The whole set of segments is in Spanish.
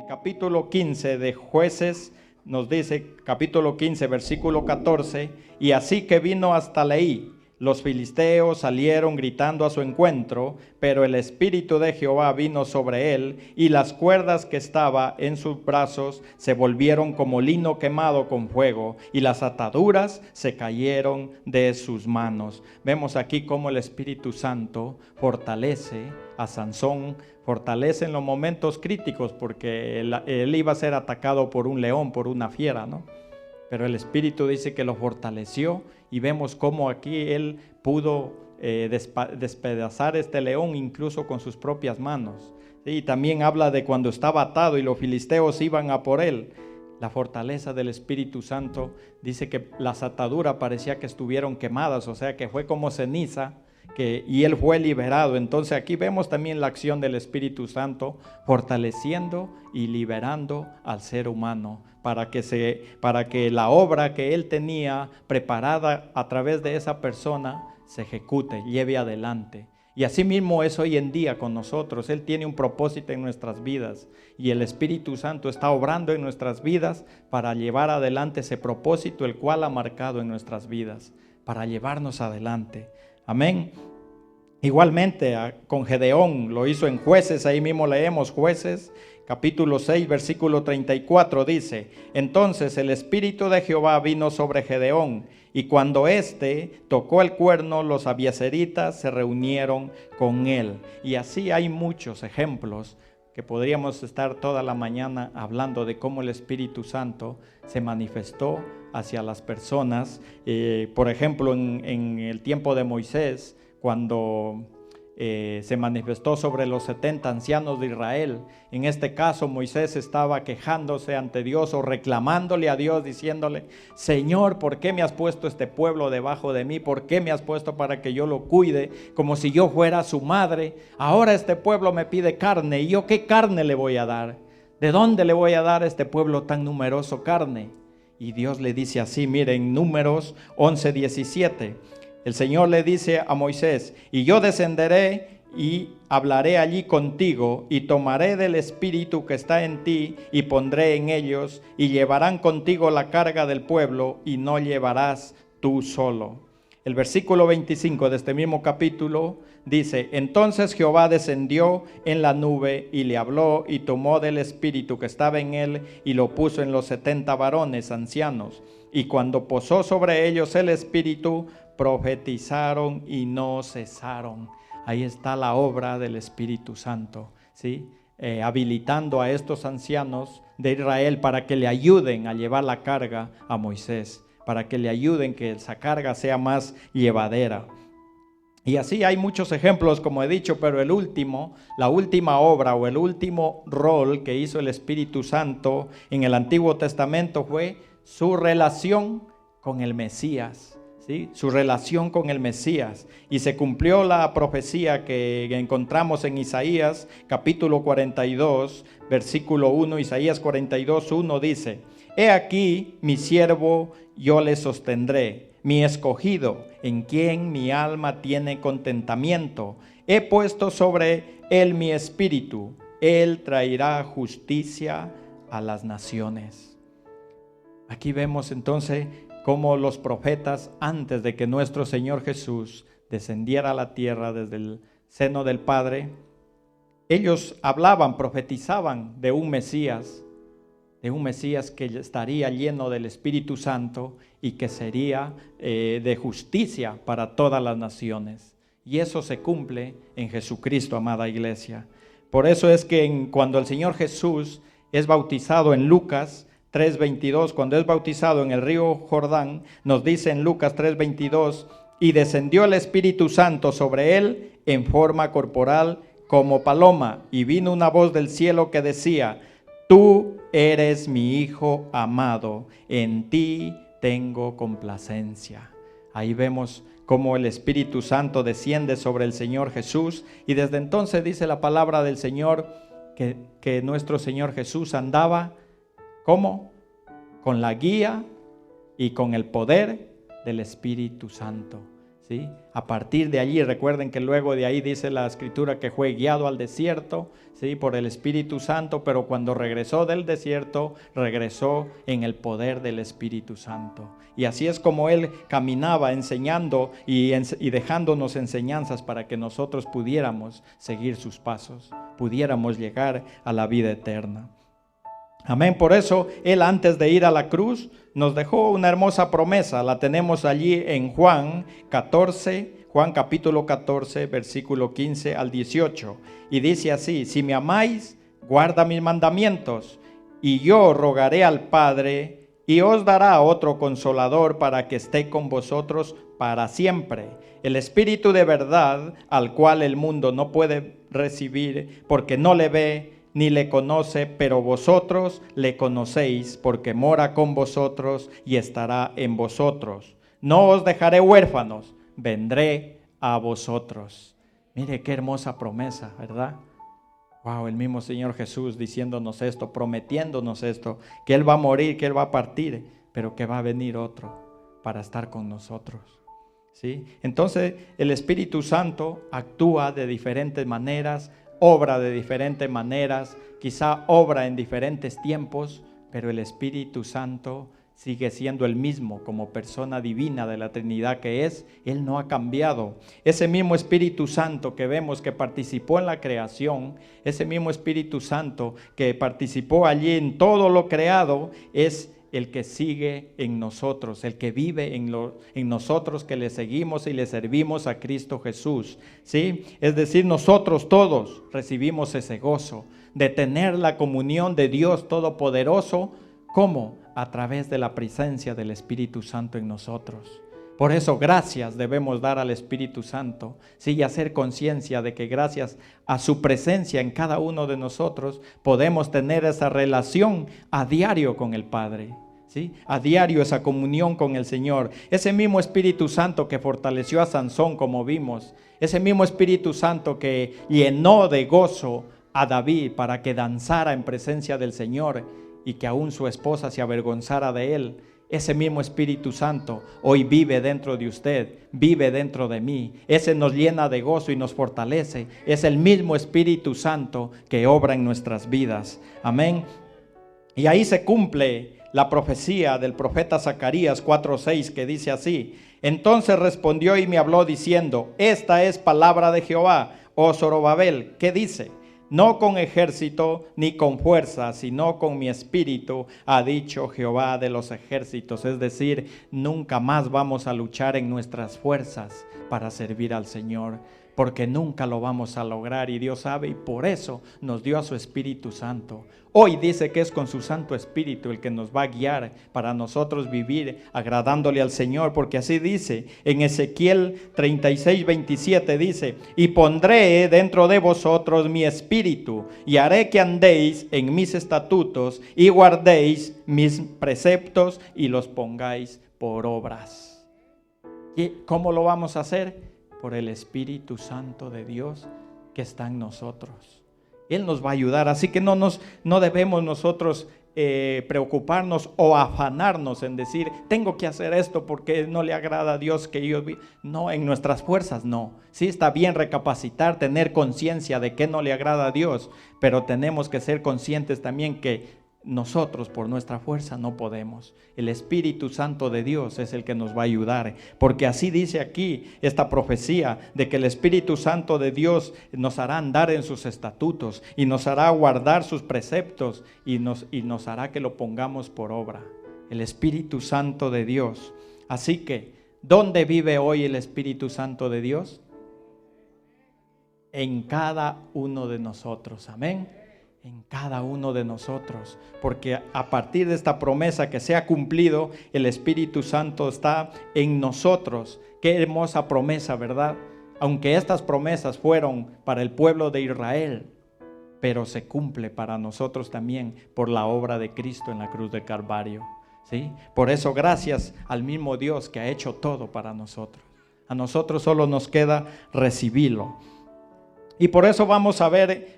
capítulo 15 de Jueces, nos dice, capítulo 15, versículo 14, y así que vino hasta Leí, los filisteos salieron gritando a su encuentro, pero el Espíritu de Jehová vino sobre él, y las cuerdas que estaba en sus brazos se volvieron como lino quemado con fuego, y las ataduras se cayeron de sus manos. Vemos aquí cómo el Espíritu Santo fortalece a Sansón, fortalece en los momentos críticos, porque él iba a ser atacado por un león, por una fiera, ¿no? Pero el Espíritu dice que lo fortaleció, y vemos cómo aquí él pudo despedazar este león incluso con sus propias manos. Y también habla de cuando estaba atado y los filisteos iban a por él. La fortaleza del Espíritu Santo dice que las ataduras parecía que estuvieron quemadas, o sea que fue como ceniza, y él fue liberado. Entonces aquí vemos también la acción del Espíritu Santo fortaleciendo y liberando al ser humano para que la obra que él tenía preparada a través de esa persona se ejecute, lleve adelante. Y así mismo es hoy en día con nosotros. Él tiene un propósito en nuestras vidas y el Espíritu Santo está obrando en nuestras vidas para llevar adelante ese propósito el cual ha marcado en nuestras vidas, para llevarnos adelante. Amén. Igualmente con Gedeón lo hizo en Jueces, ahí mismo leemos Jueces, capítulo 6, versículo 34, dice: entonces el Espíritu de Jehová vino sobre Gedeón, y cuando éste tocó el cuerno, los abiezeritas se reunieron con él. Y así hay muchos ejemplos que podríamos estar toda la mañana hablando de cómo el Espíritu Santo se manifestó hacia las personas. Por ejemplo, en el tiempo de Moisés, cuando se manifestó sobre los 70 ancianos de Israel. En este caso Moisés estaba quejándose ante Dios o reclamándole a Dios, diciéndole: Señor, ¿por qué me has puesto este pueblo debajo de mí? ¿Por qué me has puesto para que yo lo cuide como si yo fuera su madre? Ahora este pueblo me pide carne, ¿y yo qué carne le voy a dar? ¿De dónde le voy a dar a este pueblo tan numeroso carne? Y Dios le dice así, miren, Números 11:17. El Señor le dice a Moisés: y yo descenderé y hablaré allí contigo, y tomaré del espíritu que está en ti, y pondré en ellos, y llevarán contigo la carga del pueblo, y no llevarás tú solo. El versículo 25 de este mismo capítulo dice: entonces Jehová descendió en la nube, y le habló, y tomó del espíritu que estaba en él, y lo puso en los 70 varones ancianos. Y cuando posó sobre ellos el espíritu, profetizaron y no cesaron. Ahí está la obra del Espíritu Santo, ¿sí? Habilitando a estos ancianos de Israel para que le ayuden a llevar la carga a Moisés, para que le ayuden que esa carga sea más llevadera. Y así hay muchos ejemplos, como he dicho, pero la última obra o el último rol que hizo el Espíritu Santo en el Antiguo Testamento fue su relación con el Mesías. ¿Sí? Su relación con el Mesías, y se cumplió la profecía que encontramos en Isaías capítulo 42 versículo 1. Isaías 42, 1 dice: he aquí mi siervo, yo le sostendré, mi escogido, en quien mi alma tiene contentamiento. He puesto sobre él mi espíritu, él traerá justicia a las naciones. Aquí vemos entonces como los profetas, antes de que nuestro Señor Jesús descendiera a la tierra desde el seno del Padre, ellos hablaban, profetizaban de un Mesías que estaría lleno del Espíritu Santo y que sería de justicia para todas las naciones. Y eso se cumple en Jesucristo, amada iglesia. Por eso es que cuando el Señor Jesús es bautizado en Lucas 3:22, cuando es bautizado en el río Jordán, nos dice en Lucas 3:22: y descendió el Espíritu Santo sobre él en forma corporal como paloma, y vino una voz del cielo que decía: tú eres mi Hijo amado, en ti tengo complacencia. Ahí vemos cómo el Espíritu Santo desciende sobre el Señor Jesús, y desde entonces dice la palabra del Señor que nuestro Señor Jesús andaba, ¿cómo? Con la guía y con el poder del Espíritu Santo. ¿sí? A partir de allí, recuerden que luego de ahí dice la Escritura que fue guiado al desierto, ¿sí? Por el Espíritu Santo, pero cuando regresó del desierto, regresó en el poder del Espíritu Santo. Y así es como Él caminaba enseñando y dejándonos enseñanzas para que nosotros pudiéramos seguir sus pasos, pudiéramos llegar a la vida eterna. Amén. Por eso Él, antes de ir a la cruz, nos dejó una hermosa promesa. La tenemos allí en Juan 14, Juan capítulo 14, versículo 15 al 18. Y dice así: si me amáis, guarda mis mandamientos, y yo rogaré al Padre, y os dará otro consolador para que esté con vosotros para siempre. El Espíritu de verdad, al cual el mundo no puede recibir, porque no le ve ni le conoce, pero vosotros le conocéis, porque mora con vosotros y estará en vosotros. No os dejaré huérfanos, vendré a vosotros. Mire qué hermosa promesa, ¿verdad? Wow, el mismo Señor Jesús diciéndonos esto, prometiéndonos esto, que Él va a morir, que Él va a partir, pero que va a venir otro para estar con nosotros, ¿sí? Entonces el Espíritu Santo actúa de diferentes maneras, obra de diferentes maneras, quizá obra en diferentes tiempos, pero el Espíritu Santo sigue siendo el mismo como persona divina de la Trinidad que es. Él no ha cambiado. Ese mismo Espíritu Santo que vemos que participó en la creación, ese mismo Espíritu Santo que participó allí en todo lo creado, es el que sigue en nosotros, el que vive en nosotros, que le seguimos y le servimos a Cristo Jesús, ¿sí? Es decir, nosotros todos recibimos ese gozo de tener la comunión de Dios Todopoderoso. ¿Cómo? A través de la presencia del Espíritu Santo en nosotros. Por eso gracias debemos dar al Espíritu Santo, ¿sí? Y hacer conciencia de que gracias a su presencia en cada uno de nosotros podemos tener esa relación a diario con el Padre, ¿sí? A diario esa comunión con el Señor. Ese mismo Espíritu Santo que fortaleció a Sansón, como vimos, ese mismo Espíritu Santo que llenó de gozo a David para que danzara en presencia del Señor y que aún su esposa se avergonzara de él. Ese mismo Espíritu Santo hoy vive dentro de usted, vive dentro de mí. Ese nos llena de gozo y nos fortalece. Es el mismo Espíritu Santo que obra en nuestras vidas. Amén. Y ahí se cumple la profecía del profeta Zacarías 4:6, que dice así: entonces respondió y me habló diciendo: esta es palabra de Jehová, oh Zorobabel, ¿qué dice? No con ejército ni con fuerza, sino con mi espíritu, ha dicho Jehová de los ejércitos. Es decir, nunca más vamos a luchar en nuestras fuerzas para servir al Señor, porque nunca lo vamos a lograr, y Dios sabe, y por eso nos dio a su Espíritu Santo. Hoy dice que es con su Santo Espíritu el que nos va a guiar para nosotros vivir agradándole al Señor, porque así dice en Ezequiel 36:27, dice: y pondré dentro de vosotros mi espíritu, y haré que andéis en mis estatutos, y guardéis mis preceptos, y los pongáis por obras. ¿Y cómo lo vamos a hacer? Por el Espíritu Santo de Dios que está en nosotros. Él nos va a ayudar, así que no debemos nosotros preocuparnos o afanarnos en decir: tengo que hacer esto porque no le agrada a Dios que yo... No, en nuestras fuerzas no. Sí, está bien recapacitar, tener conciencia de que no le agrada a Dios, pero tenemos que ser conscientes también que nosotros por nuestra fuerza no podemos. El Espíritu Santo de Dios es el que nos va a ayudar, porque así dice aquí esta profecía de que el Espíritu Santo de Dios nos hará andar en sus estatutos y nos hará guardar sus preceptos y nos hará que lo pongamos por obra. El Espíritu Santo de Dios. Así que, ¿dónde vive hoy el Espíritu Santo de Dios? En cada uno de nosotros. Amén. En cada uno de nosotros, porque a partir de esta promesa que se ha cumplido, el Espíritu Santo está en nosotros. Qué hermosa promesa, ¿verdad? Aunque estas promesas fueron para el pueblo de Israel, pero se cumple para nosotros también por la obra de Cristo en la cruz del Calvario, ¿sí? Por eso, gracias al mismo Dios que ha hecho todo para nosotros. A nosotros solo nos queda recibirlo. Y por eso vamos a ver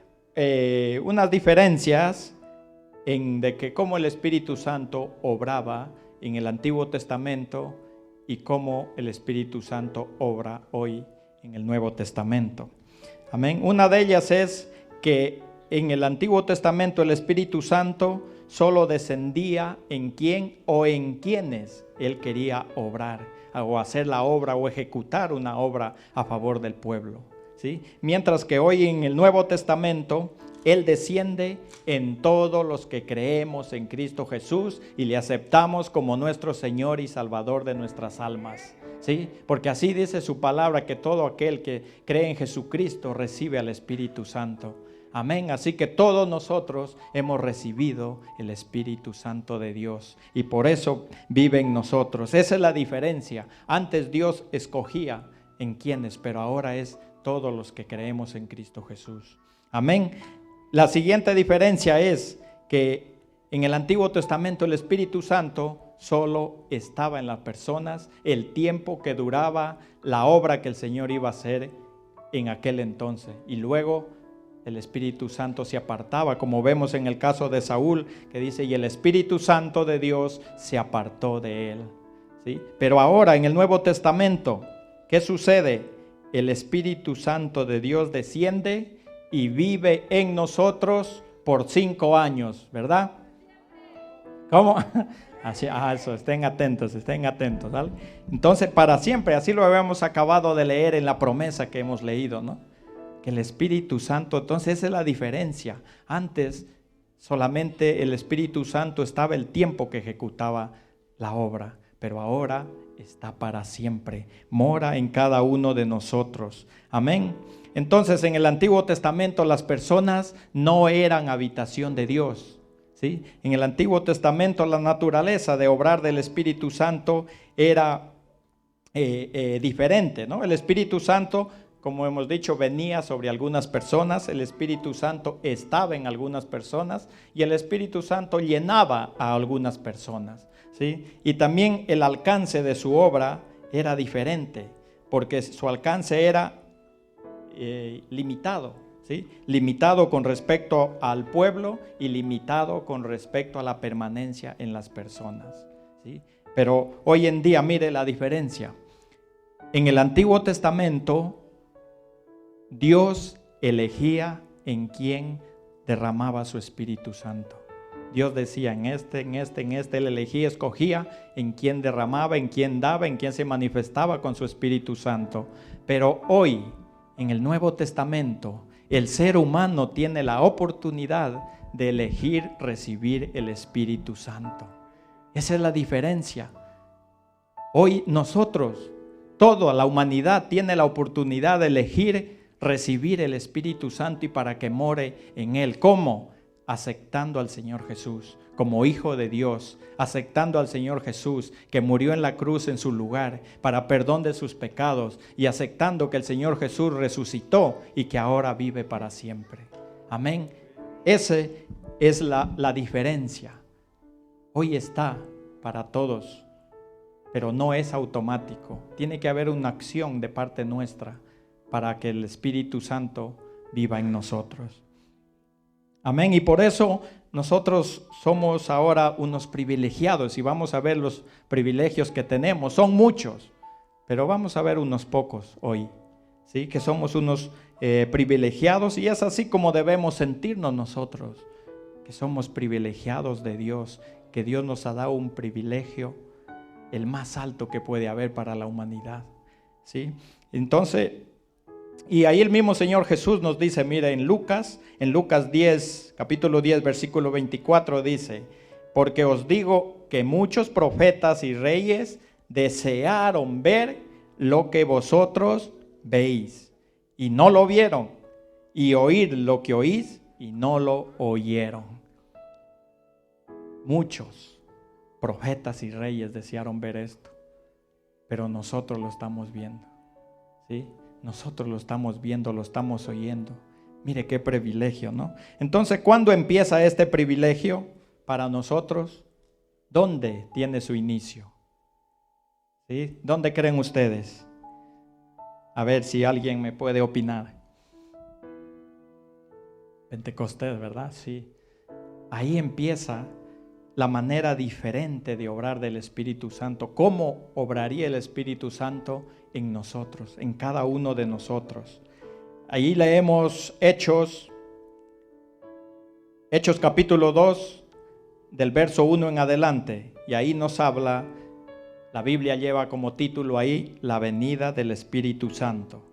unas diferencias de que cómo el Espíritu Santo obraba en el Antiguo Testamento y cómo el Espíritu Santo obra hoy en el Nuevo Testamento. Amén. Una de ellas es que en el Antiguo Testamento el Espíritu Santo solo descendía en quién o en quienes Él quería obrar o hacer la obra o ejecutar una obra a favor del pueblo, ¿sí? Mientras que hoy en el Nuevo Testamento Él desciende en todos los que creemos en Cristo Jesús y le aceptamos como nuestro Señor y Salvador de nuestras almas, ¿sí? Porque así dice su palabra, que todo aquel que cree en Jesucristo recibe al Espíritu Santo. Amén. Así que todos nosotros hemos recibido el Espíritu Santo de Dios y por eso vive en nosotros. Esa es la diferencia. Antes Dios escogía en quienes, pero ahora es todos los que creemos en Cristo Jesús. Amén. La siguiente diferencia es que en el Antiguo Testamento el Espíritu Santo solo estaba en las personas el tiempo que duraba la obra que el Señor iba a hacer en aquel entonces, y luego el Espíritu Santo se apartaba, como vemos en el caso de Saúl, que dice, y el Espíritu Santo de Dios se apartó de él, ¿sí? Pero ahora en el Nuevo Testamento, ¿qué sucede? El Espíritu Santo de Dios desciende y vive en nosotros por 5 años, ¿verdad? ¿Cómo? Así, eso, estén atentos, ¿vale? Entonces, para siempre, así lo habíamos acabado de leer en la promesa que hemos leído, ¿no? Que el Espíritu Santo, entonces esa es la diferencia. Antes solamente el Espíritu Santo estaba el tiempo que ejecutaba la obra, pero ahora está para siempre, mora en cada uno de nosotros. Amén. Entonces en el Antiguo Testamento las personas no eran habitación de Dios, ¿sí? En el Antiguo Testamento la naturaleza de obrar del Espíritu Santo era diferente, ¿no? El Espíritu Santo, como hemos dicho, venía sobre algunas personas, el Espíritu Santo estaba en algunas personas y el Espíritu Santo llenaba a algunas personas, ¿sí? Y también el alcance de su obra era diferente, porque su alcance era limitado, ¿sí? Limitado con respecto al pueblo y limitado con respecto a la permanencia en las personas, ¿sí? Pero hoy en día, mire la diferencia. En el Antiguo Testamento, Dios elegía en quién derramaba su Espíritu Santo. Dios decía, en este, Él elegía, escogía en quién derramaba, en quién daba, en quién se manifestaba con su Espíritu Santo. Pero hoy, en el Nuevo Testamento, el ser humano tiene la oportunidad de elegir recibir el Espíritu Santo. Esa es la diferencia. Hoy nosotros, toda la humanidad tiene la oportunidad de elegir recibir el Espíritu Santo y para que more en él. ¿Cómo? Aceptando al Señor Jesús como Hijo de Dios, aceptando al Señor Jesús que murió en la cruz en su lugar para perdón de sus pecados y aceptando que el Señor Jesús resucitó y que ahora vive para siempre. Amén. Esa es la diferencia. Hoy está para todos, pero no es automático. Tiene que haber una acción de parte nuestra para que el Espíritu Santo viva en nosotros. Amén. Y por eso nosotros somos ahora unos privilegiados y vamos a ver los privilegios que tenemos. Son muchos, pero vamos a ver unos pocos hoy, ¿sí? Que somos unos privilegiados y es así como debemos sentirnos nosotros, que somos privilegiados de Dios, que Dios nos ha dado un privilegio, el más alto que puede haber para la humanidad, ¿sí? Entonces, y ahí el mismo Señor Jesús nos dice, mira, en Lucas 10, capítulo 10, versículo 24 dice, porque os digo que muchos profetas y reyes desearon ver lo que vosotros veis y no lo vieron, y oír lo que oís y no lo oyeron. Muchos profetas y reyes desearon ver esto, pero nosotros lo estamos viendo, ¿sí? Nosotros lo estamos viendo, lo estamos oyendo. Mire qué privilegio, ¿no? Entonces, ¿cuándo empieza este privilegio para nosotros? ¿Dónde tiene su inicio? ¿Sí? ¿Dónde creen ustedes? A ver si alguien me puede opinar. Pentecostés, ¿verdad? Sí. Ahí empieza la manera diferente de obrar del Espíritu Santo. ¿Cómo obraría el Espíritu Santo en nosotros, en cada uno de nosotros? Ahí leemos Hechos capítulo 2, del verso 1 en adelante, y ahí nos habla, la Biblia lleva como título ahí, la venida del Espíritu Santo.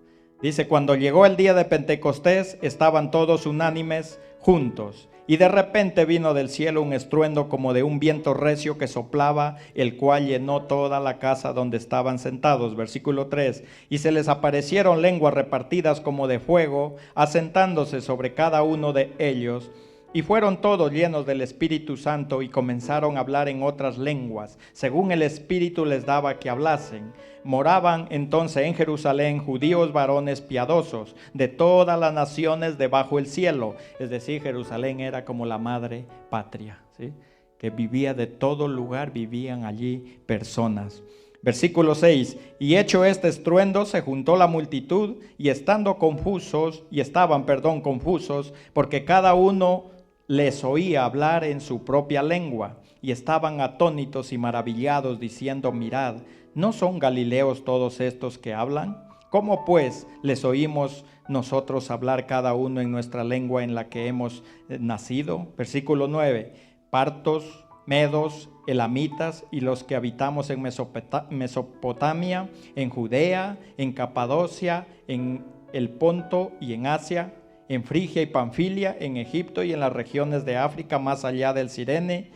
Dice: cuando llegó el día de Pentecostés, estaban todos unánimes juntos, y de repente vino del cielo un estruendo como de un viento recio que soplaba, el cual llenó toda la casa donde estaban sentados. Versículo 3: y se les aparecieron lenguas repartidas como de fuego, asentándose sobre cada uno de ellos. Y fueron todos llenos del Espíritu Santo y comenzaron a hablar en otras lenguas, según el Espíritu les daba que hablasen. Moraban entonces en Jerusalén judíos varones piadosos de todas las naciones debajo del cielo. Es decir, Jerusalén era como la madre patria, ¿sí? Que vivía de todo lugar, vivían allí personas. Versículo 6: y hecho este estruendo, se juntó la multitud y estaban confusos, porque cada uno les oía hablar en su propia lengua, y estaban atónitos y maravillados, diciendo: mirad, ¿no son galileos todos estos que hablan? ¿Cómo pues les oímos nosotros hablar cada uno en nuestra lengua en la que hemos nacido? Versículo 9: partos, medos, elamitas y los que habitamos en Mesopotamia, en Judea, en Capadocia, en el Ponto y en Asia, en Frigia y Panfilia, en Egipto y en las regiones de África más allá del Cirene,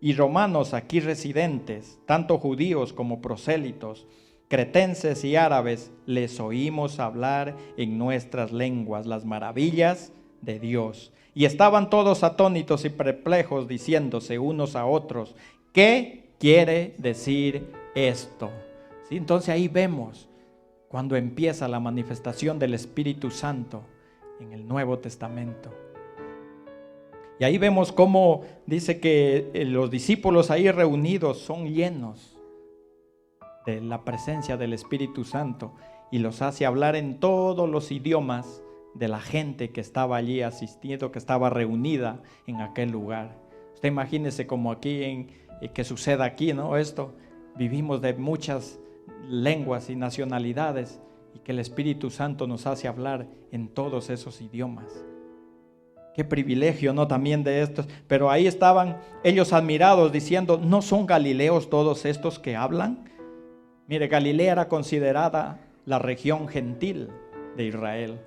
y romanos aquí residentes, tanto judíos como prosélitos, cretenses y árabes, les oímos hablar en nuestras lenguas las maravillas de Dios. Y estaban todos atónitos y perplejos, diciéndose unos a otros: ¿qué quiere decir esto? ¿Sí? Entonces ahí vemos cuando empieza la manifestación del Espíritu Santo en el Nuevo Testamento. Y ahí vemos cómo dice que los discípulos ahí reunidos son llenos de la presencia del Espíritu Santo y los hace hablar en todos los idiomas de la gente que estaba allí asistiendo, que estaba reunida en aquel lugar. Usted imagínese como aquí que suceda aquí, ¿no? Esto, vivimos de muchas lenguas y nacionalidades, y que el Espíritu Santo nos hace hablar en todos esos idiomas. Qué privilegio, ¿no? También de estos. Pero ahí estaban ellos admirados diciendo: ¿no son galileos todos estos que hablan? Mire, Galilea era considerada la región gentil de Israel,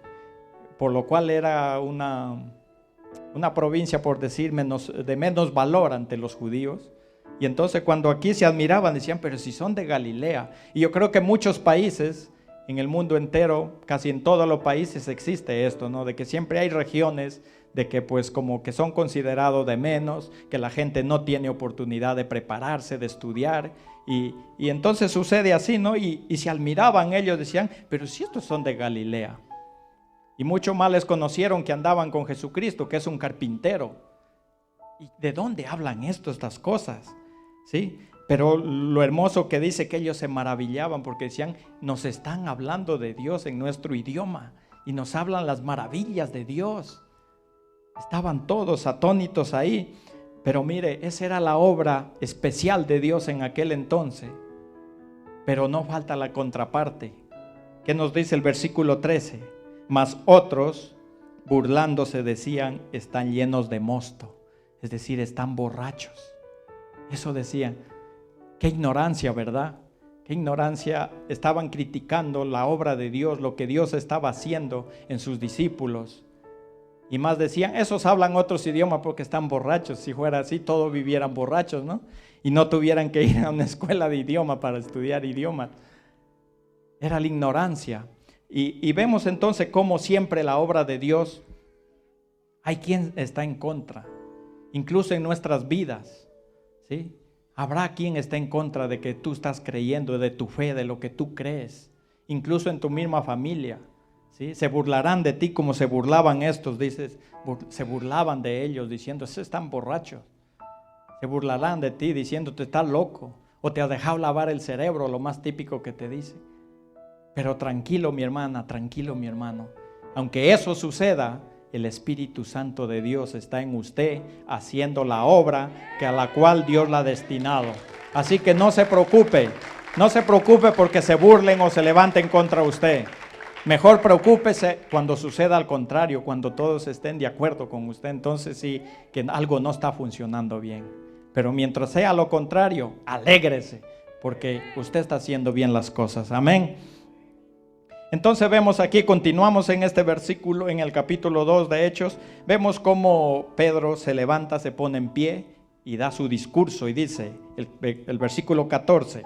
por lo cual era una provincia, por decir, de menos valor ante los judíos. Y entonces cuando aquí se admiraban, decían: pero si son de Galilea. Y yo creo que muchos países en el mundo entero, casi en todos los países existe esto, ¿no? De que siempre hay regiones de que pues como que son considerados de menos, que la gente no tiene oportunidad de prepararse, de estudiar, y entonces sucede así, ¿no? Y se admiraban ellos, decían: pero si estos son de Galilea. Y mucho más les conocieron que andaban con Jesucristo, que es un carpintero. ¿Y de dónde hablan estas cosas? ¿Sí? Pero lo hermoso que dice que ellos se maravillaban porque decían: nos están hablando de Dios en nuestro idioma y nos hablan las maravillas de Dios. Estaban todos atónitos ahí. Pero mire, esa era la obra especial de Dios en aquel entonces. Pero no falta la contraparte. ¿Qué nos dice el versículo 13? Mas otros, burlándose, decían: están llenos de mosto. Es decir, están borrachos. Eso decían. Qué ignorancia, ¿verdad? Qué ignorancia. Estaban criticando la obra de Dios, lo que Dios estaba haciendo en sus discípulos. Y más decían: esos hablan otros idiomas porque están borrachos. Si fuera así, todos vivieran borrachos, ¿no? Y no tuvieran que ir a una escuela de idioma para estudiar idiomas. Era la ignorancia. Y vemos entonces cómo siempre la obra de Dios, hay quien está en contra. Incluso en nuestras vidas, ¿sí? Habrá quien esté en contra de que tú estás creyendo, de tu fe, de lo que tú crees. Incluso en tu misma familia, ¿sí? Se burlarán de ti como se burlaban estos, dices, se burlaban de ellos diciendo: esos están borrachos. Se burlarán de ti diciendo: tú estás loco, o te has dejado lavar el cerebro, lo más típico que te dice. Pero tranquilo, mi hermana, tranquilo, mi hermano. Aunque eso suceda, el Espíritu Santo de Dios está en usted haciendo la obra a la cual Dios la ha destinado. Así que no se preocupe porque se burlen o se levanten contra usted. Mejor preocúpese cuando suceda al contrario, cuando todos estén de acuerdo con usted. Entonces sí, que algo no está funcionando bien. Pero mientras sea lo contrario, alégrese, porque usted está haciendo bien las cosas. Amén. Entonces vemos aquí, continuamos en este versículo, en el capítulo 2 de Hechos, vemos cómo Pedro se levanta, se pone en pie y da su discurso y dice, el versículo 14,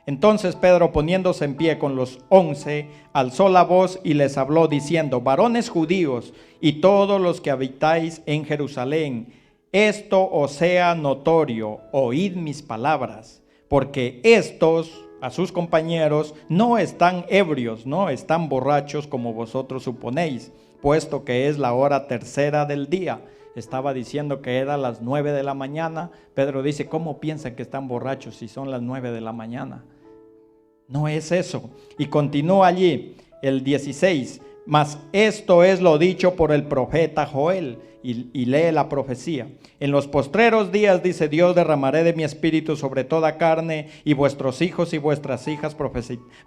entonces Pedro, poniéndose en pie con los 11, alzó la voz y les habló diciendo, varones judíos y todos los que habitáis en Jerusalén, esto os sea notorio, oíd mis palabras, porque estos, a sus compañeros, no están ebrios, no están borrachos como vosotros suponéis, puesto que es la hora tercera del día. Estaba diciendo que era las 9 de la mañana. Pedro dice, ¿cómo piensan que están borrachos si son las 9 de la mañana? No es eso. Y continúa allí el 16, mas esto es lo dicho por el profeta Joel, y lee la profecía. En los postreros días, dice Dios, derramaré de mi espíritu sobre toda carne, y vuestros hijos y vuestras hijas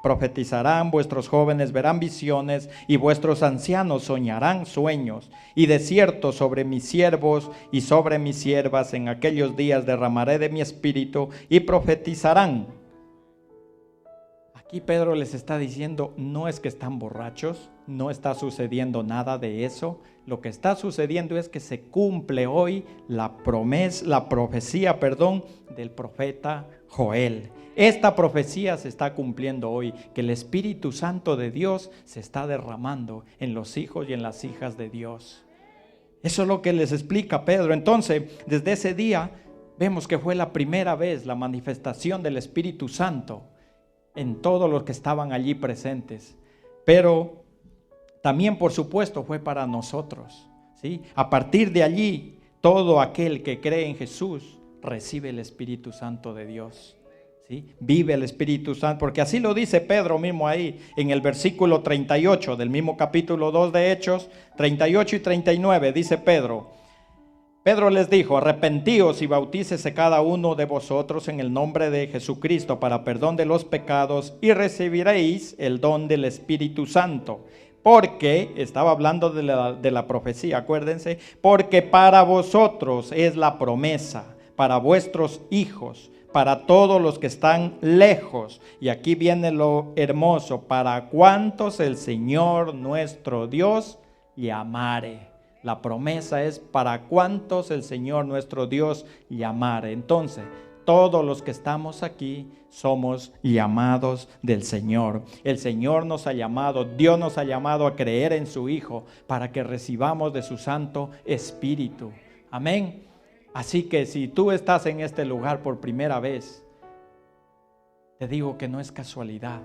profetizarán, vuestros jóvenes verán visiones, y vuestros ancianos soñarán sueños. Y de cierto sobre mis siervos y sobre mis siervas en aquellos días derramaré de mi espíritu, y profetizarán. Aquí Pedro les está diciendo, no es que están borrachos, no está sucediendo nada de eso. Lo que está sucediendo es que se cumple hoy la profecía del profeta Joel. Esta profecía se está cumpliendo hoy, que el Espíritu Santo de Dios se está derramando en los hijos y en las hijas de Dios. Eso es lo que les explica Pedro. Entonces, desde ese día vemos que fue la primera vez la manifestación del Espíritu Santo en todos los que estaban allí presentes. Pero también, por supuesto, fue para nosotros, ¿sí? A partir de allí, todo aquel que cree en Jesús recibe el Espíritu Santo de Dios, ¿sí? Vive el Espíritu Santo, porque así lo dice Pedro mismo ahí, en el versículo 38 del mismo capítulo 2 de Hechos, 38 y 39, dice Pedro les dijo, arrepentíos y bautícese cada uno de vosotros en el nombre de Jesucristo para perdón de los pecados y recibiréis el don del Espíritu Santo. Porque, estaba hablando de la profecía, acuérdense, porque para vosotros es la promesa, para vuestros hijos, para todos los que están lejos. Y aquí viene lo hermoso, para cuantos el Señor nuestro Dios llamare. La promesa es para cuantos el Señor nuestro Dios llamare. Entonces, todos los que estamos aquí somos llamados del Señor. El Señor nos ha llamado, Dios nos ha llamado a creer en su Hijo para que recibamos de su Santo Espíritu. Amén. Así que si tú estás en este lugar por primera vez, te digo que no es casualidad.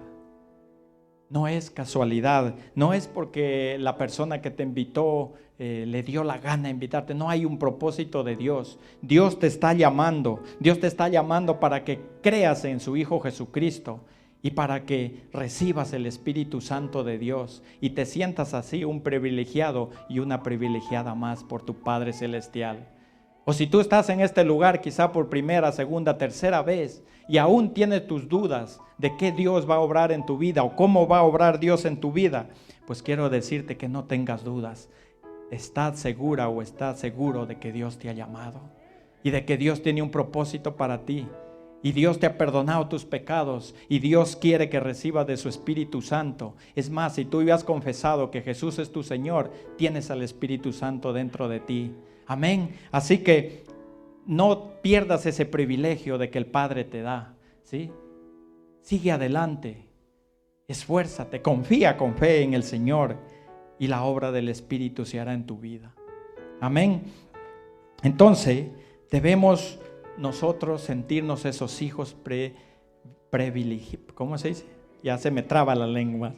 No es casualidad, no es porque la persona que te invitó le dio la gana de invitarte. No, hay un propósito de Dios. Dios te está llamando para que creas en su Hijo Jesucristo y para que recibas el Espíritu Santo de Dios y te sientas así un privilegiado y una privilegiada más por tu Padre Celestial. O si tú estás en este lugar quizá por primera, segunda, tercera vez y aún tienes tus dudas de qué Dios va a obrar en tu vida o cómo va a obrar Dios en tu vida, pues quiero decirte que no tengas dudas. Estás segura o estás seguro de que Dios te ha llamado y de que Dios tiene un propósito para ti. Y Dios te ha perdonado tus pecados y Dios quiere que recibas de su Espíritu Santo. Es más, si tú ya has confesado que Jesús es tu Señor, tienes al Espíritu Santo dentro de ti. Amén. Así que no pierdas ese privilegio de que el Padre te da, ¿sí? Sigue adelante, esfuérzate, confía con fe en el Señor y la obra del Espíritu se hará en tu vida. Amén. Entonces, debemos nosotros sentirnos esos hijos privilegiados. ¿Cómo se dice? Ya se me traba la lengua.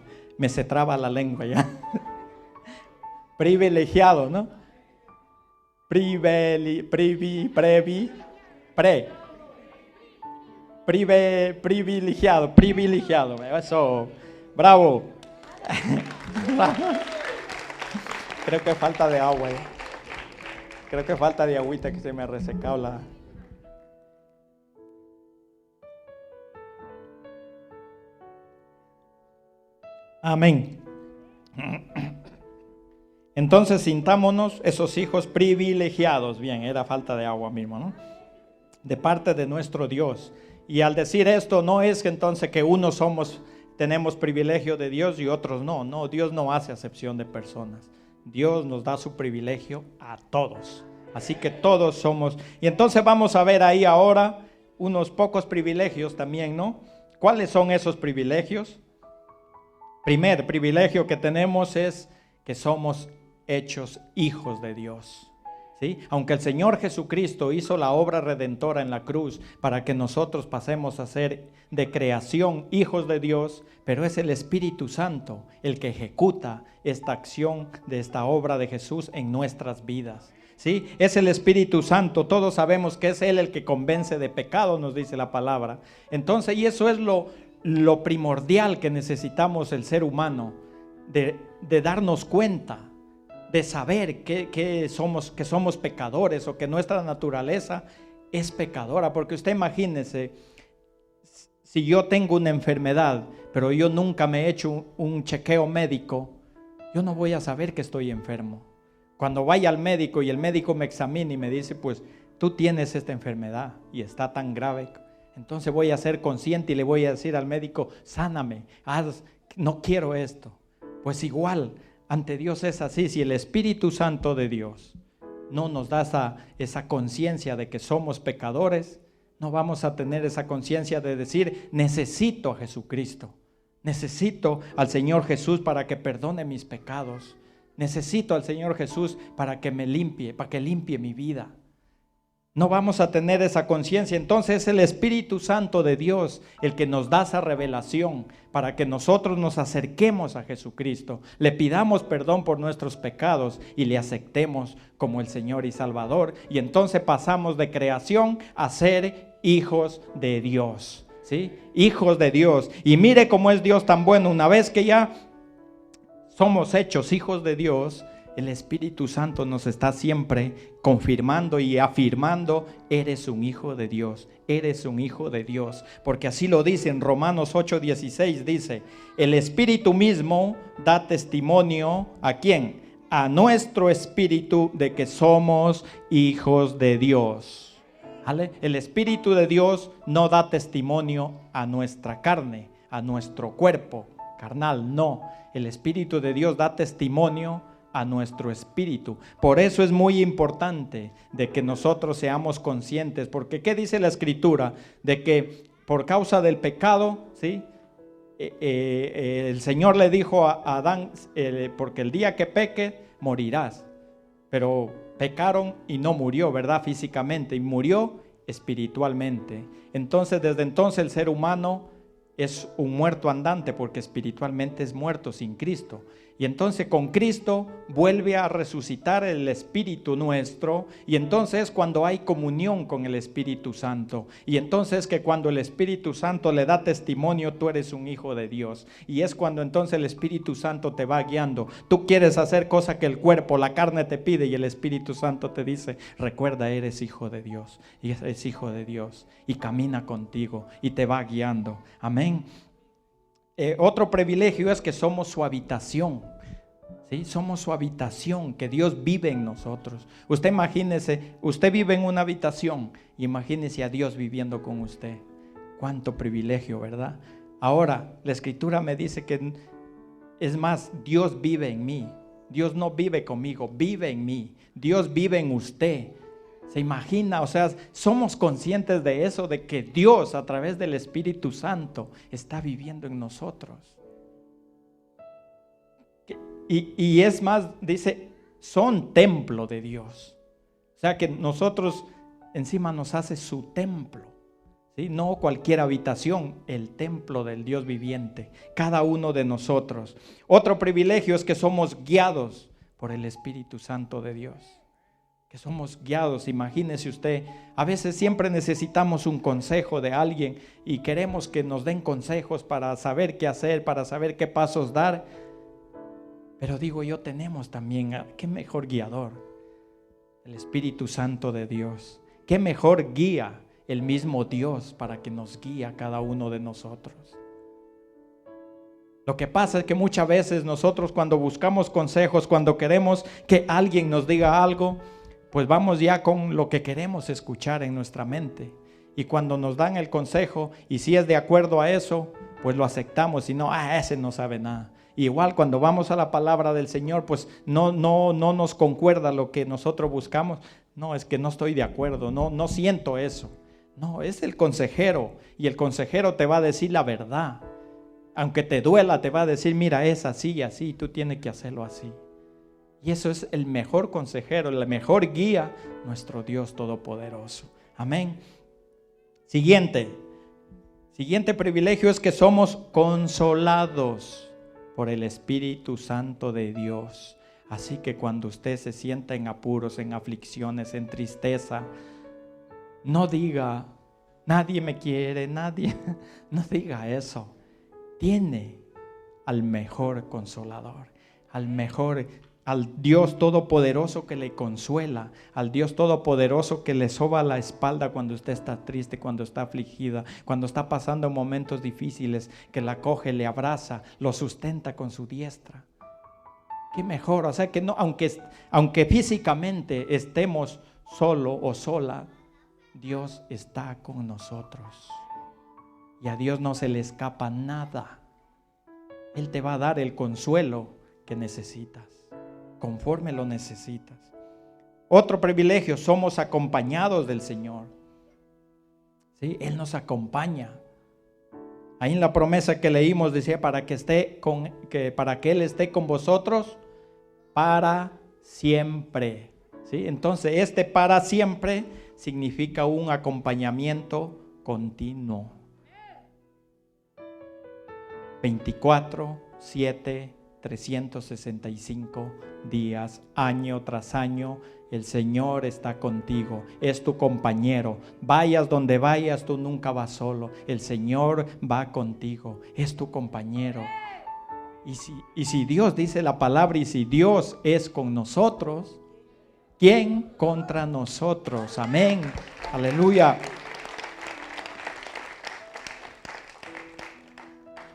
Se traba la lengua ya. Privilegiado, ¿no? Privilegiado. Eso. Bravo. Creo que falta de agua. Creo que falta de agüita, que se me ha resecado la... Amén. Entonces sintámonos esos hijos privilegiados. Bien, era falta de agua mismo, ¿no? De parte de nuestro Dios. Y al decir esto, no es que entonces que unos tenemos privilegio de Dios y otros no. No, Dios no hace acepción de personas. Dios nos da su privilegio a todos. Así que todos somos. Y entonces vamos a ver ahí ahora unos pocos privilegios también, ¿no? ¿Cuáles son esos privilegios? Primer privilegio que tenemos es que somos hechos hijos de Dios. ¿Sí? Aunque el Señor Jesucristo hizo la obra redentora en la cruz para que nosotros pasemos a ser de creación hijos de Dios, pero es el Espíritu Santo el que ejecuta esta acción de esta obra de Jesús en nuestras vidas. ¿Sí? Es el Espíritu Santo, todos sabemos que es Él el que convence de pecado, nos dice la palabra. Entonces, y eso es lo primordial que necesitamos el ser humano, de darnos cuenta, de saber que somos pecadores, o que nuestra naturaleza es pecadora. Porque usted imagínese, si yo tengo una enfermedad, pero yo nunca me he hecho un chequeo médico, yo no voy a saber que estoy enfermo. Cuando vaya al médico y el médico me examine y me dice, pues tú tienes esta enfermedad y está tan grave, entonces voy a ser consciente y le voy a decir al médico, sáname, no quiero esto. Pues igual, ante Dios es así. Si el Espíritu Santo de Dios no nos da esa conciencia de que somos pecadores, no vamos a tener esa conciencia de decir, necesito a Jesucristo, necesito al Señor Jesús para que perdone mis pecados, necesito al Señor Jesús para que me limpie, para que limpie mi vida. No vamos a tener esa conciencia. Entonces es el Espíritu Santo de Dios el que nos da esa revelación para que nosotros nos acerquemos a Jesucristo, le pidamos perdón por nuestros pecados y le aceptemos como el Señor y Salvador. Y entonces pasamos de creación a ser hijos de Dios, ¿sí? Hijos de Dios. Y mire cómo es Dios tan bueno. Una vez que ya somos hechos hijos de Dios, el Espíritu Santo nos está siempre confirmando y afirmando, eres un hijo de Dios, eres un hijo de Dios. Porque así lo dice en Romanos 8:16, dice, el Espíritu mismo da testimonio, ¿a quién? A nuestro espíritu de que somos hijos de Dios. ¿Vale? El Espíritu de Dios no da testimonio a nuestra carne, a nuestro cuerpo carnal, no. El Espíritu de Dios da testimonio a nuestro espíritu. Por eso es muy importante de que nosotros seamos conscientes, porque ¿qué dice la Escritura? De que por causa del pecado, ¿sí? El Señor le dijo a Adán, porque el día que peque morirás. Pero pecaron y no murió, ¿verdad? Físicamente, y murió espiritualmente. Entonces, desde entonces el ser humano es un muerto andante, porque espiritualmente es muerto sin Cristo. Y entonces con Cristo vuelve a resucitar el Espíritu nuestro, y entonces cuando hay comunión con el Espíritu Santo, y entonces que cuando el Espíritu Santo le da testimonio, tú eres un hijo de Dios, y es cuando entonces el Espíritu Santo te va guiando. Tú quieres hacer cosa que el cuerpo, la carne te pide, y el Espíritu Santo te dice, recuerda, eres hijo de Dios, y eres hijo de Dios, y camina contigo, y te va guiando. Amén. Otro privilegio es que somos su habitación, ¿sí? Somos su habitación, que Dios vive en nosotros. Usted imagínese, usted vive en una habitación, imagínese a Dios viviendo con usted. Cuánto privilegio, ¿verdad? Ahora, la Escritura me dice que, es más, Dios vive en mí. Dios no vive conmigo, vive en mí. Dios vive en usted. ¿Se imagina? O sea, somos conscientes de eso, de que Dios a través del Espíritu Santo está viviendo en nosotros. Y es más, dice, son templo de Dios. O sea que nosotros encima nos hace su templo, ¿sí? No cualquier habitación, el templo del Dios viviente, cada uno de nosotros. Otro privilegio es que somos guiados por el Espíritu Santo de Dios. Que somos guiados. Imagínese usted, a veces siempre necesitamos un consejo de alguien y queremos que nos den consejos para saber qué hacer, para saber qué pasos dar. Pero digo yo, tenemos también, ¿qué mejor guiador? El Espíritu Santo de Dios. ¿Qué mejor guía? El mismo Dios para que nos guíe a cada uno de nosotros. Lo que pasa es que muchas veces nosotros cuando buscamos consejos, cuando queremos que alguien nos diga algo, pues vamos ya con lo que queremos escuchar en nuestra mente. Y cuando nos dan el consejo, y si es de acuerdo a eso, pues lo aceptamos. Y no, ese no sabe nada. Igual cuando vamos a la palabra del Señor, pues no nos concuerda lo que nosotros buscamos. No, es que no estoy de acuerdo, no siento eso. No, es el consejero, y el consejero te va a decir la verdad. Aunque te duela, te va a decir, mira, es así y así, tú tienes que hacerlo así. Y eso es el mejor consejero, la mejor guía, nuestro Dios Todopoderoso. Amén. Siguiente privilegio es que somos consolados por el Espíritu Santo de Dios. Así que cuando usted se sienta en apuros, en aflicciones, en tristeza, no diga, nadie me quiere, nadie, no diga eso. Tiene al mejor consolador, al Dios Todopoderoso que le consuela, al Dios Todopoderoso que le soba la espalda cuando usted está triste, cuando está afligida, cuando está pasando momentos difíciles, que la coge, le abraza, lo sustenta con su diestra. Qué mejor, o sea que no, aunque físicamente estemos solo o sola, Dios está con nosotros. Y a Dios no se le escapa nada. Él te va a dar el consuelo que necesitas, conforme lo necesitas. Otro privilegio, somos acompañados del Señor. ¿Sí? Él nos acompaña. Ahí en la promesa que leímos decía, para que Él esté con vosotros para siempre. ¿Sí? Entonces, para siempre significa un acompañamiento continuo. 24/7, 365 días, año tras año, el Señor está contigo, es tu compañero. Vayas donde vayas, tú nunca vas solo. El Señor va contigo, es tu compañero. Y si Dios dice la palabra, y si Dios es con nosotros, ¿quién contra nosotros? Amén, aleluya.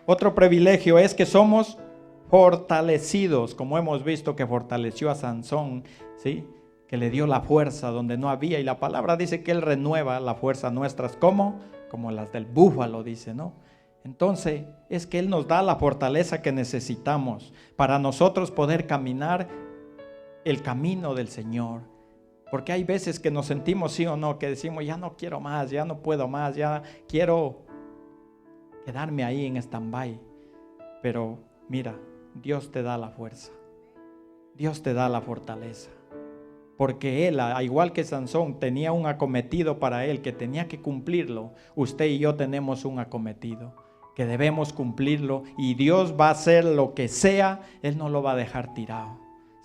Otro privilegio es que somos fortalecidos, como hemos visto que fortaleció a Sansón, ¿sí? Que le dio la fuerza donde no había, y la palabra dice que Él renueva las fuerzas nuestras, ¿cómo? Como las del búfalo, dice, ¿no? Entonces, es que Él nos da la fortaleza que necesitamos para nosotros poder caminar el camino del Señor. Porque hay veces que nos sentimos, sí o no, que decimos, ya no quiero más, ya no puedo más, ya quiero quedarme ahí en stand-by. Pero mira, Dios te da la fuerza, Dios te da la fortaleza, porque Él, igual que Sansón, tenía un acometido para él que tenía que cumplirlo. Usted y yo tenemos un acometido que debemos cumplirlo, y Dios va a hacer lo que sea, Él no lo va a dejar tirado,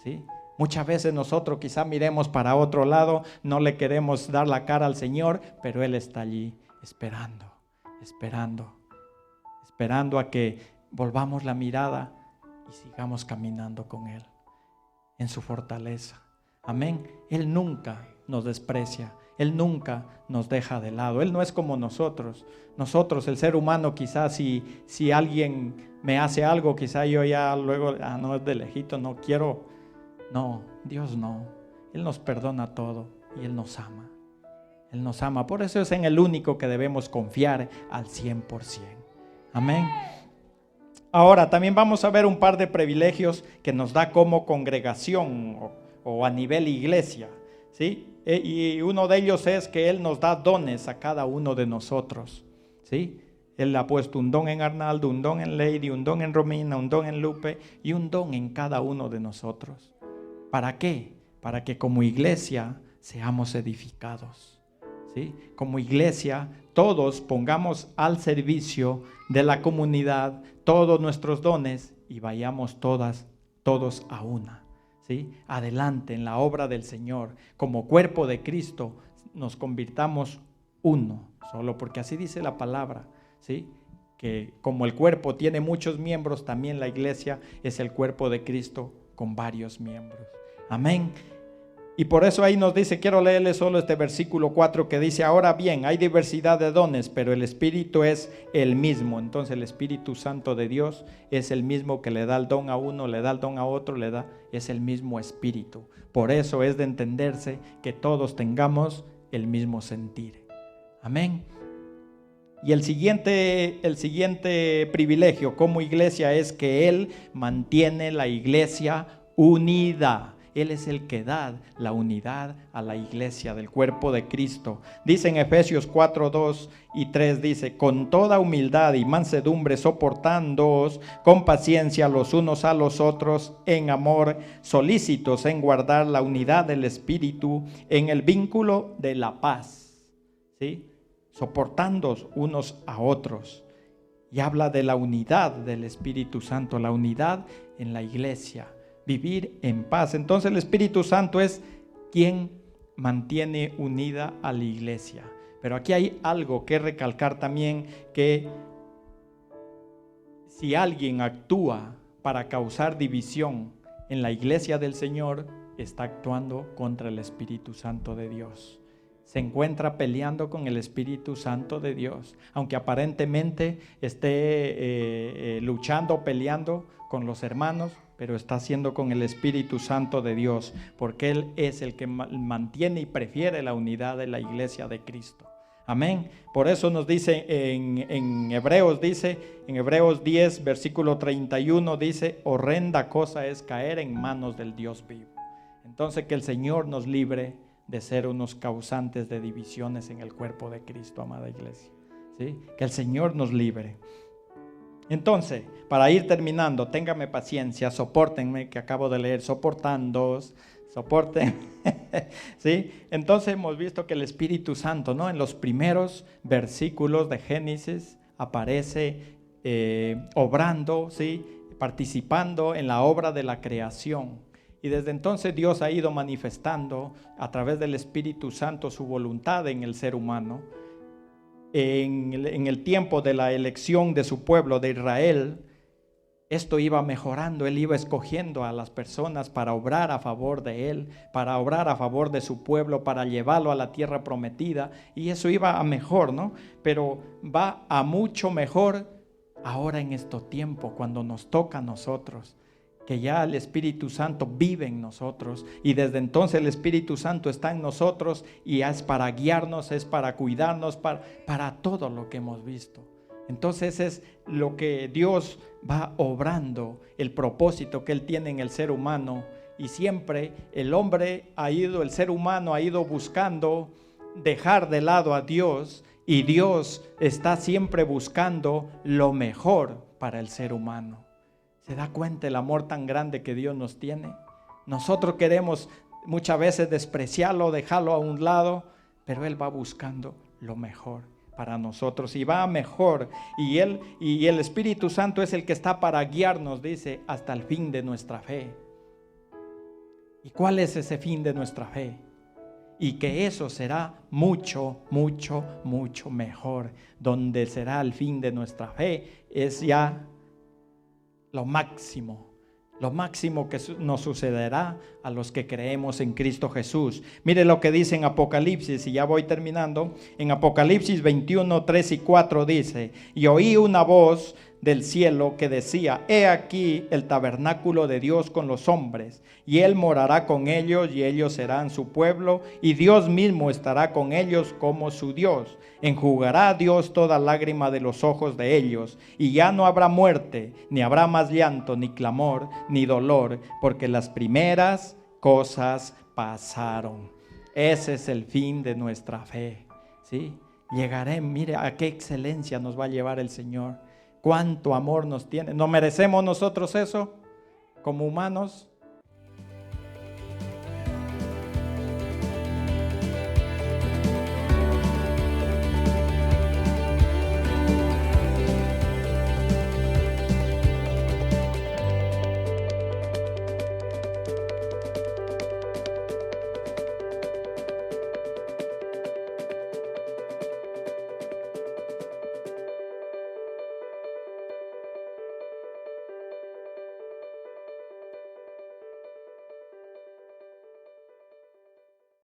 ¿sí? Muchas veces nosotros quizá miremos para otro lado, no le queremos dar la cara al Señor, pero Él está allí esperando a que volvamos la mirada y sigamos caminando con Él en su fortaleza. Amén. Él nunca nos desprecia, Él nunca nos deja de lado. Él no es como nosotros. Nosotros, el ser humano, quizás si alguien me hace algo, quizá yo ya luego, no, es de lejito, no quiero. No, Dios no. Él nos perdona todo y Él nos ama. Él nos ama. Por eso es en el único que debemos confiar al 100%. Amén. Ahora también vamos a ver un par de privilegios que nos da como congregación o a nivel iglesia, ¿sí? Y uno de ellos es que Él nos da dones a cada uno de nosotros, ¿sí? Él ha puesto un don en Arnaldo, un don en Lady, un don en Romina, un don en Lupe y un don en cada uno de nosotros. ¿Para qué? Para que como iglesia seamos edificados, ¿sí? Como iglesia todos pongamos al servicio de la comunidad todos nuestros dones y vayamos todos a una, ¿sí? Adelante en la obra del Señor. Como cuerpo de Cristo nos convirtamos uno solo, porque así dice la palabra, ¿sí? que como el cuerpo tiene muchos miembros, también la iglesia es el cuerpo de Cristo con varios miembros. Amén. Y por eso ahí nos dice, quiero leerle solo este versículo 4 que dice: ahora bien, hay diversidad de dones, pero el Espíritu es el mismo. Entonces el Espíritu Santo de Dios es el mismo que le da el don a uno, le da el don a otro, es el mismo Espíritu. Por eso es de entenderse que todos tengamos el mismo sentir. Amén. Y el siguiente privilegio como iglesia es que Él mantiene la iglesia unida. Él es el que da la unidad a la iglesia del cuerpo de Cristo. Dice en Efesios 4, 2 y 3, dice: con toda humildad y mansedumbre soportándoos con paciencia los unos a los otros en amor, solícitos en guardar la unidad del Espíritu en el vínculo de la paz. ¿Sí? Soportándoos unos a otros. Y habla de la unidad del Espíritu Santo, la unidad en la iglesia. Vivir en paz. Entonces el Espíritu Santo es quien mantiene unida a la iglesia. Pero aquí hay algo que recalcar también, que si alguien actúa para causar división en la iglesia del Señor, está actuando contra el Espíritu Santo de Dios. Se encuentra peleando con el Espíritu Santo de Dios, aunque aparentemente esté luchando, peleando con los hermanos, pero está haciendo con el Espíritu Santo de Dios, porque Él es el que mantiene y prefiere la unidad de la iglesia de Cristo. Amén. Por eso nos dice en Hebreos 10, versículo 31, dice: horrenda cosa es caer en manos del Dios vivo. Entonces, que el Señor nos libre de ser unos causantes de divisiones en el cuerpo de Cristo, amada iglesia. ¿Sí? Que el Señor nos libre. Entonces, para ir terminando, téngame paciencia, sopórtenme, que acabo de leer, soportándoos, soporten. ¿Sí? Entonces hemos visto que el Espíritu Santo, ¿no?, en los primeros versículos de Génesis aparece obrando, ¿sí?, participando en la obra de la creación. Y desde entonces Dios ha ido manifestando a través del Espíritu Santo su voluntad en el ser humano. En el tiempo de la elección de su pueblo de Israel, esto iba mejorando. Él iba escogiendo a las personas para obrar a favor de Él, para obrar a favor de su pueblo, para llevarlo a la tierra prometida. Y eso iba a mejor, ¿no? Pero va a mucho mejor ahora en este tiempo, cuando nos toca a nosotros, que ya el Espíritu Santo vive en nosotros, y desde entonces el Espíritu Santo está en nosotros y es para guiarnos, es para cuidarnos, para todo lo que hemos visto. Entonces es lo que Dios va obrando, el propósito que Él tiene en el ser humano, y siempre el ser humano ha ido buscando dejar de lado a Dios, y Dios está siempre buscando lo mejor para el ser humano. ¿Se da cuenta el amor tan grande que Dios nos tiene? Nosotros queremos muchas veces despreciarlo, dejarlo a un lado, pero Él va buscando lo mejor para nosotros y va mejor. Y el Espíritu Santo es el que está para guiarnos, dice, hasta el fin de nuestra fe. ¿Y cuál es ese fin de nuestra fe? Y que eso será mucho, mucho, mucho mejor. Donde será el fin de nuestra fe es ya lo máximo que nos sucederá a los que creemos en Cristo Jesús. Mire lo que dice en Apocalipsis, y ya voy terminando. En Apocalipsis 21, 3 y 4 dice: y oí una voz del cielo que decía: he aquí el tabernáculo de Dios con los hombres, y Él morará con ellos, y ellos serán su pueblo, y Dios mismo estará con ellos como su Dios. Enjugará a Dios toda lágrima de los ojos de ellos, y ya no habrá muerte, ni habrá más llanto, ni clamor, ni dolor, porque las primeras cosas pasaron. Ese es el fin de nuestra fe, ¿sí? Llegaré, mire a qué excelencia nos va a llevar el Señor. Cuánto amor nos tiene. ¿No merecemos nosotros eso como humanos?